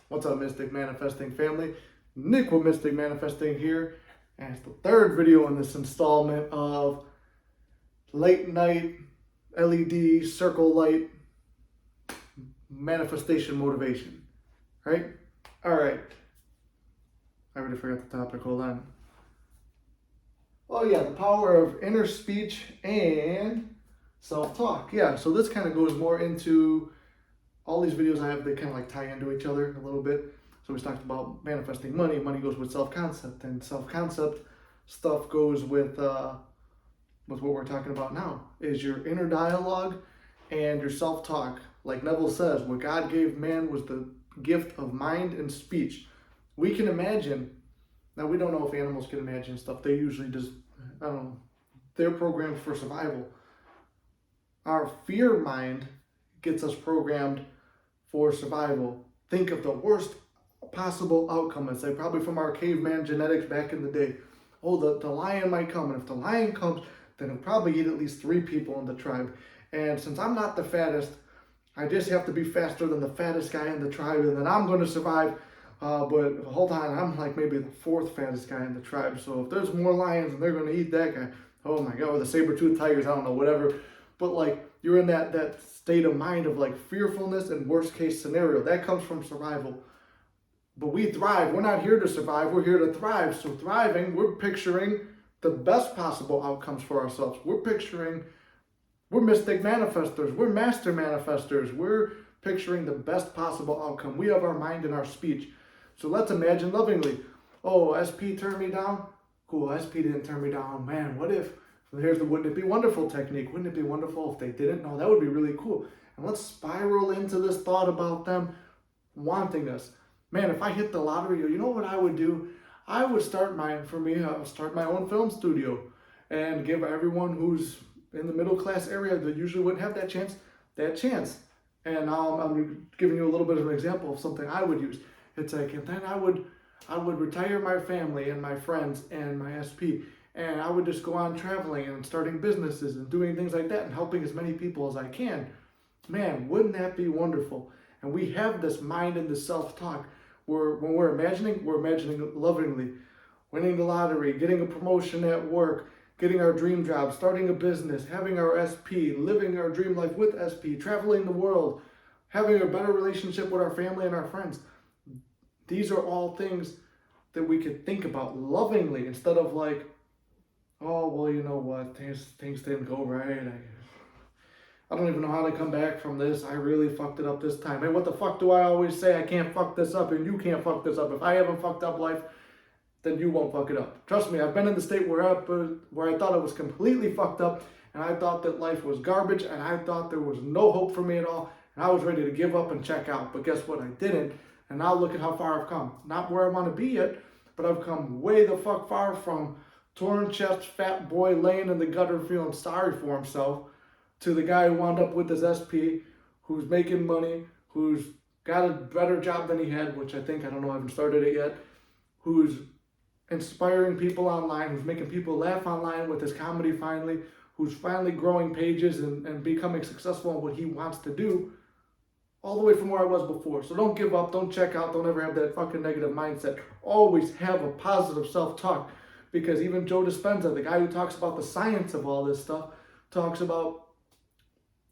What's up, Mystic Manifesting family? Nick with Mystic Manifesting here, and it's the third video in this installment of late night LED circle light manifestation motivation. Right? Alright. I already forgot the topic, hold on. Oh yeah, the power of inner speech and self-talk. Yeah, so this kind of goes more into all these videos I have, they kind of like tie into each other a little bit. So we talked about manifesting money. Money goes with self-concept, and self-concept stuff goes with what we're talking about now, is your inner dialogue and your self-talk. Like Neville says, what God gave man was the gift of mind and speech. We can imagine. Now, we don't know if animals can imagine stuff. They usually just, I don't know, they're programmed for survival. Our fear mind gets us programmed for survival. Think of the worst possible outcome. It's like probably from our caveman genetics back in the day. Oh, the lion might come, and if the lion comes, then he'll probably eat at least 3 people in the tribe. And since I'm not the fattest, I just have to be faster than the fattest guy in the tribe, and then I'm going to survive. But hold on, I'm like maybe the 4th fattest guy in the tribe. So if there's more lions and they're going to eat that guy, oh my God, or the saber-toothed tigers, I don't know, whatever. But like, you're in that state of mind of like fearfulness and worst case scenario. That comes from survival. But we thrive. We're not here to survive. We're here to thrive. So thriving, we're picturing the best possible outcomes for ourselves. We're mystic manifestors. We're master manifestors. We're picturing the best possible outcome. We have our mind and our speech. So let's imagine lovingly. Oh, SP turned me down? Cool, SP didn't turn me down. Man, what if? Here's the wouldn't it be wonderful technique. Wouldn't it be wonderful if they didn't? No, that would be really cool. And let's spiral into this thought about them wanting us. Man, if I hit the lottery, you know what I would do? I would start my own film studio and give everyone who's in the middle class area that usually wouldn't have that chance. And I'm giving you a little bit of an example of something I would use. It's like, and then I would retire my family and my friends and my SP. And I would just go on traveling and starting businesses and doing things like that and helping as many people as I can. Man, wouldn't that be wonderful? And we have this mind and this self-talk where when we're imagining lovingly, winning the lottery, getting a promotion at work, getting our dream job, starting a business, having our SP, living our dream life with SP, traveling the world, having a better relationship with our family and our friends. These are all things that we could think about lovingly instead of like, oh, well, you know what, things didn't go right. I don't even know how to come back from this. I really fucked it up this time. Hey, what the fuck do I always say? I can't fuck this up and you can't fuck this up. If I haven't fucked up life, then you won't fuck it up. Trust me, I've been in the state where I thought it was completely fucked up and I thought that life was garbage and I thought there was no hope for me at all and I was ready to give up and check out. But guess what? I didn't. And now look at how far I've come. Not where I want to be yet, but I've come way the fuck far from torn chest, fat boy laying in the gutter feeling sorry for himself to the guy who wound up with his SP, who's making money, who's got a better job than he had, which I don't know, I haven't started it yet, who's inspiring people online, who's making people laugh online with his comedy finally, who's finally growing pages and becoming successful in what he wants to do, all the way from where I was before. So don't give up, don't check out, don't ever have that fucking negative mindset. Always have a positive self-talk. Because even Joe Dispenza, the guy who talks about the science of all this stuff, talks about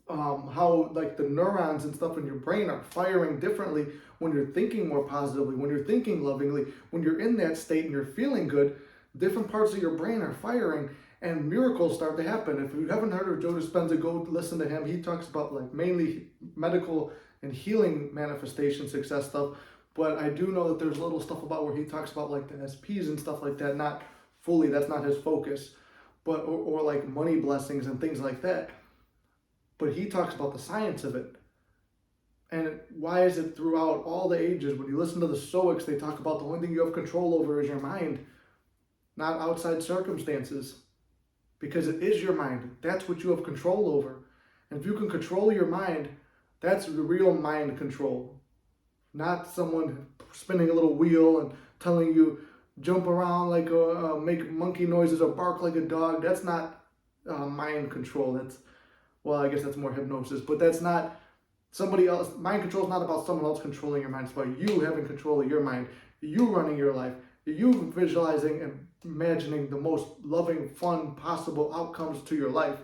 how like the neurons and stuff in your brain are firing differently when you're thinking more positively, when you're thinking lovingly, when you're in that state and you're feeling good, different parts of your brain are firing and miracles start to happen. If you haven't heard of Joe Dispenza, go listen to him. He talks about like mainly medical and healing manifestation success stuff. But I do know that there's little stuff about where he talks about like the SPs and stuff like that, not fully, that's not his focus, but or like money blessings and things like that. But he talks about the science of it. And why is it throughout all the ages? When you listen to the Stoics, they talk about the only thing you have control over is your mind, not outside circumstances. Because it is your mind. That's what you have control over. And if you can control your mind, that's the real mind control. Not someone spinning a little wheel and telling you, jump around like make monkey noises or bark like a dog. That's not mind control. Well, I guess that's more hypnosis, but that's not Somebody else, mind control is not about someone else controlling your mind. It's about you having control of your mind, you running your life, you visualizing and imagining the most loving, fun, possible outcomes to your life.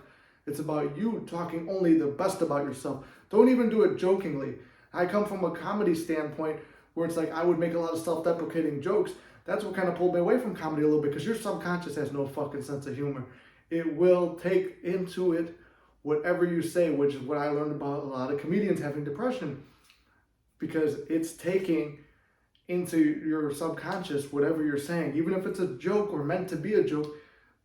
It's about you talking only the best about yourself. Don't even do it jokingly. I come from a comedy standpoint where it's like I would make a lot of self-deprecating jokes. That's what kind of pulled me away from comedy a little bit, because your subconscious has no fucking sense of humor. It will take into it whatever you say, which is what I learned about a lot of comedians having depression, because it's taking into your subconscious whatever you're saying, even if it's a joke or meant to be a joke.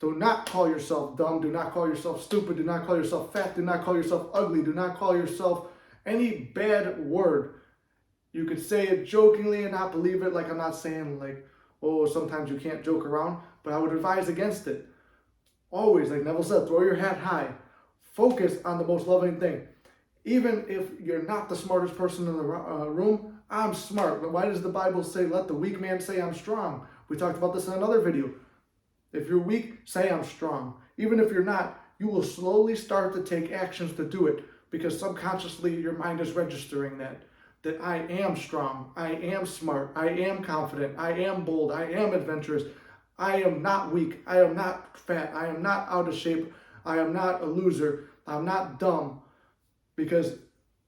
Do not call yourself dumb, do not call yourself stupid, do not call yourself fat, do not call yourself ugly, do not call yourself any bad word. You could say it jokingly and not believe it. Like, I'm not saying like, oh, sometimes you can't joke around, but I would advise against it. Always, like Neville said, throw your hat high. Focus on the most loving thing. Even if you're not the smartest person in the room, I'm smart. But why does the Bible say, let the weak man say I'm strong? We talked about this in another video. If you're weak, say I'm strong. Even if you're not, you will slowly start to take actions to do it, because subconsciously your mind is registering that I am strong, I am smart, I am confident, I am bold, I am adventurous, I am not weak, I am not fat, I am not out of shape, I am not a loser, I'm not dumb. Because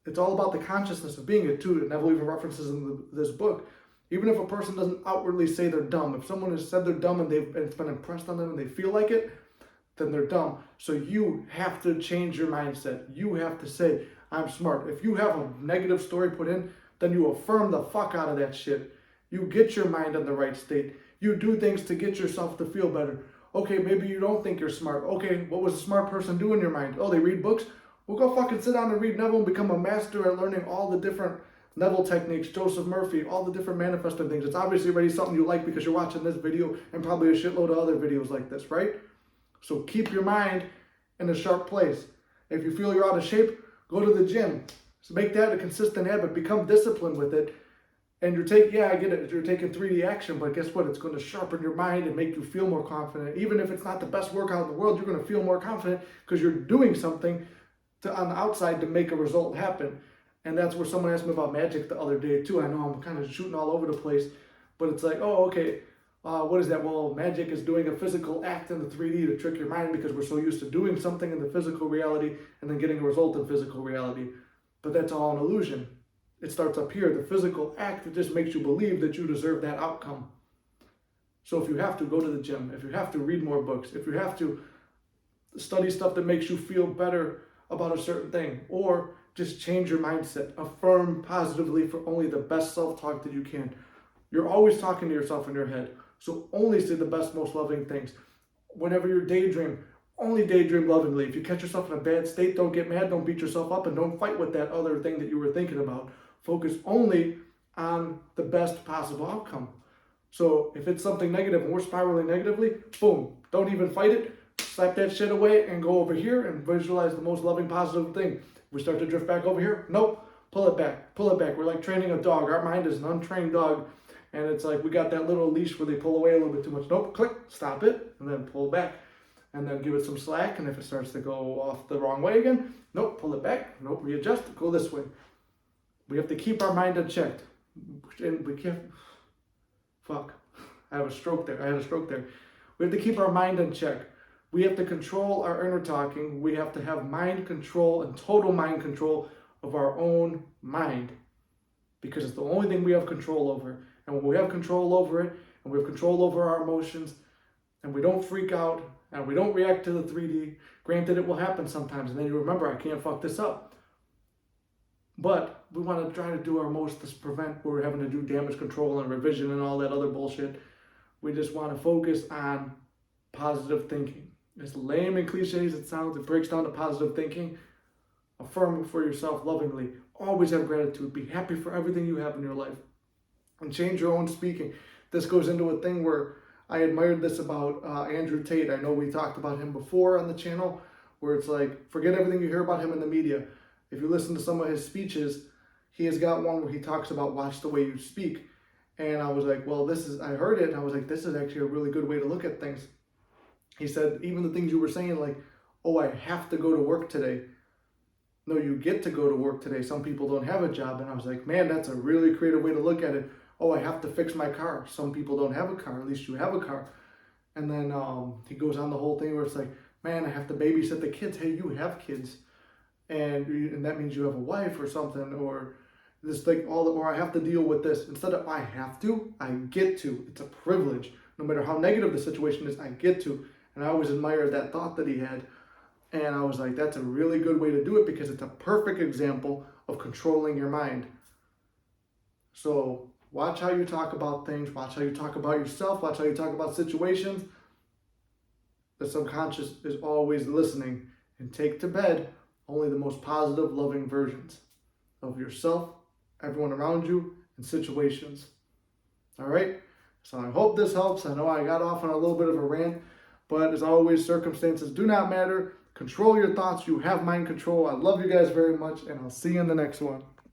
it's all about the consciousness of being it too. Neville even references in this book. Even if a person doesn't outwardly say they're dumb, if someone has said they're dumb and it's been impressed on them and they feel like it, then they're dumb. So you have to change your mindset. You have to say, I'm smart. If you have a negative story put in, then you affirm the fuck out of that shit. You get your mind in the right state. You do things to get yourself to feel better. Okay, maybe you don't think you're smart. Okay, what was a smart person do in your mind? Oh, they read books? Well, go fucking sit down and read Neville and become a master at learning all the different Neville techniques, Joseph Murphy, all the different manifesting things. It's obviously already something you like because you're watching this video and probably a shitload of other videos like this, right? So keep your mind in a sharp place. If you feel you're out of shape, go to the gym. So make that a consistent habit. Become disciplined with it. And I get it, you're taking 3D action, but guess what? It's going to sharpen your mind and make you feel more confident. Even if it's not the best workout in the world, you're going to feel more confident because you're doing something on the outside to make a result happen. And that's where someone asked me about magic the other day too. I know I'm kind of shooting all over the place, but it's like, oh, okay, what is that? Well, magic is doing a physical act in the 3D to trick your mind, because we're so used to doing something in the physical reality and then getting a result in physical reality. But that's all an illusion. It starts up here. The physical act, it just makes you believe that you deserve that outcome. So if you have to, go to the gym. If you have to, read more books. If you have to, study stuff that makes you feel better about a certain thing, or just change your mindset. Affirm positively for only the best self-talk that you can. You're always talking to yourself in your head, so only say the best, most loving things. Whenever you daydream, only daydream lovingly. If you catch yourself in a bad state, don't get mad, don't beat yourself up, and don't fight with that other thing that you were thinking about. Focus only on the best possible outcome. So if it's something negative and we're spiraling negatively, boom, don't even fight it. Slap that shit away and go over here and visualize the most loving, positive thing. We start to drift back over here. Nope. Pull it back. Pull it back. We're like training a dog. Our mind is an untrained dog. And it's like we got that little leash where they pull away a little bit too much. Nope. Click. Stop it. And then pull back. And then give it some slack. And if it starts to go off the wrong way again, nope. Pull it back. Nope. Readjust. Go this way. We have to keep our mind unchecked. And we can't. Fuck. I had a stroke there. We have to keep our mind in check. We have to control our inner talking. We have to have mind control and total mind control of our own mind, because it's the only thing we have control over. And when we have control over it, and we have control over our emotions, and we don't freak out, and we don't react to the 3D, granted it will happen sometimes, and then you remember, I can't fuck this up. But we want to try to do our most to prevent where we're having to do damage control and revision and all that other bullshit. We just want to focus on positive thinking. As lame and cliche as it sounds, it breaks down to positive thinking. Affirm for yourself lovingly. Always have gratitude. Be happy for everything you have in your life. And change your own speaking. This goes into a thing where I admired this about Andrew Tate. I know we talked about him before on the channel, where it's like, forget everything you hear about him in the media. If you listen to some of his speeches, he has got one where he talks about watch the way you speak. And I was like, well, I heard it, and I was like, this is actually a really good way to look at things. He said, even the things you were saying, like, oh, I have to go to work today. No, you get to go to work today. Some people don't have a job. And I was like, man, that's a really creative way to look at it. Oh, I have to fix my car. Some people don't have a car. At least you have a car. And then he goes on the whole thing where it's like, man, I have to babysit the kids. Hey, you have kids. And that means you have a wife or something, or this like or I have to deal with this. Instead of I have to, I get to. It's a privilege. No matter how negative the situation is, I get to. And I always admired that thought that he had. And I was like, that's a really good way to do it because it's a perfect example of controlling your mind. So watch how you talk about things, watch how you talk about yourself, watch how you talk about situations. The subconscious is always listening, and take to bed only the most positive, loving versions of yourself, everyone around you, and situations. All right? So I hope this helps. I know I got off on a little bit of a rant, but as always, circumstances do not matter. Control your thoughts. You have mind control. I love you guys very much, and I'll see you in the next one.